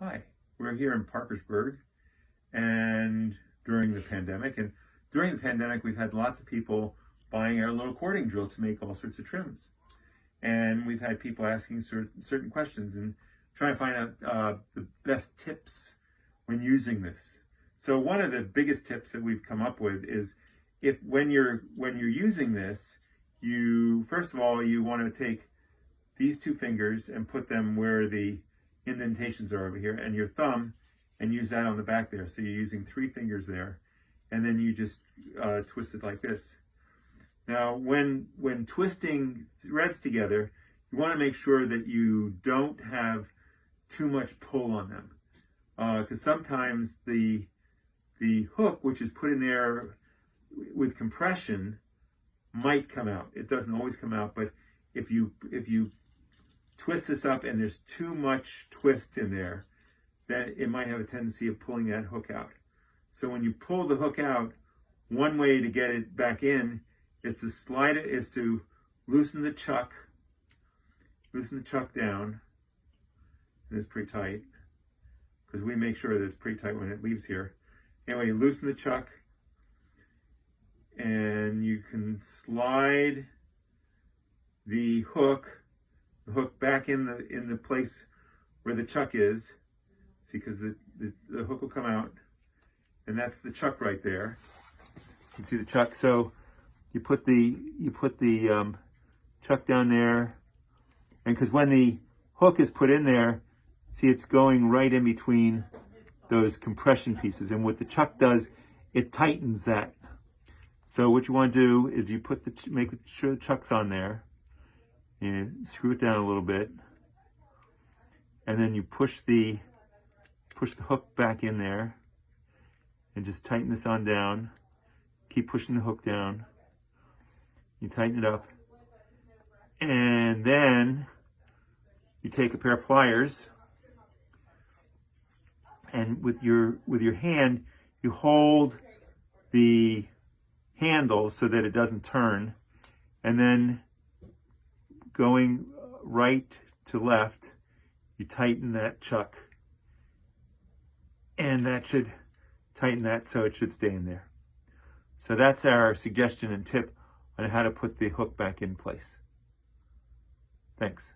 Hi, we're here in Parkersburg and during the pandemic. And during the pandemic, we've had lots of people buying our little cording drill to make all sorts of trims. And we've had people asking certain questions and trying to find out the best tips when using this. So one of the biggest tips that we've come up with is when you're using this, you first of all you want to take these two fingers and put them where the indentations are over here, and your thumb, and use that on the back there. So you're using 3 fingers there, and then you just twist it like this. Now, when twisting threads together, you want to make sure that you don't have too much pull on them, because sometimes the hook, which is put in there with compression, might come out. It doesn't always come out, but if you twist this up and there's too much twist in there, then it might have a tendency of pulling that hook out. So when you pull the hook out, one way to get it back in is to slide it, is to loosen the chuck down. And it's pretty tight, because we make sure that it's pretty tight when it leaves here. Anyway, you loosen the chuck, and you can slide the hook back in the place where the chuck is. See, because the hook will come out, and that's the chuck right there. You can see the chuck. So you put the chuck down there, and because when the hook is put in there, see, it's going right in between those compression pieces, and what the chuck does, it tightens that. So what you want to do is you make sure the chuck's on there, and screw it down a little bit, and then you push the hook back in there, and just tighten this on down. Keep pushing the hook down. You tighten it up, and then you take a pair of pliers, and with your hand, you hold the handle so that it doesn't turn, and then going right to left, you tighten that chuck, and that should tighten that so it should stay in there. So that's our suggestion and tip on how to put the hook back in place. Thanks.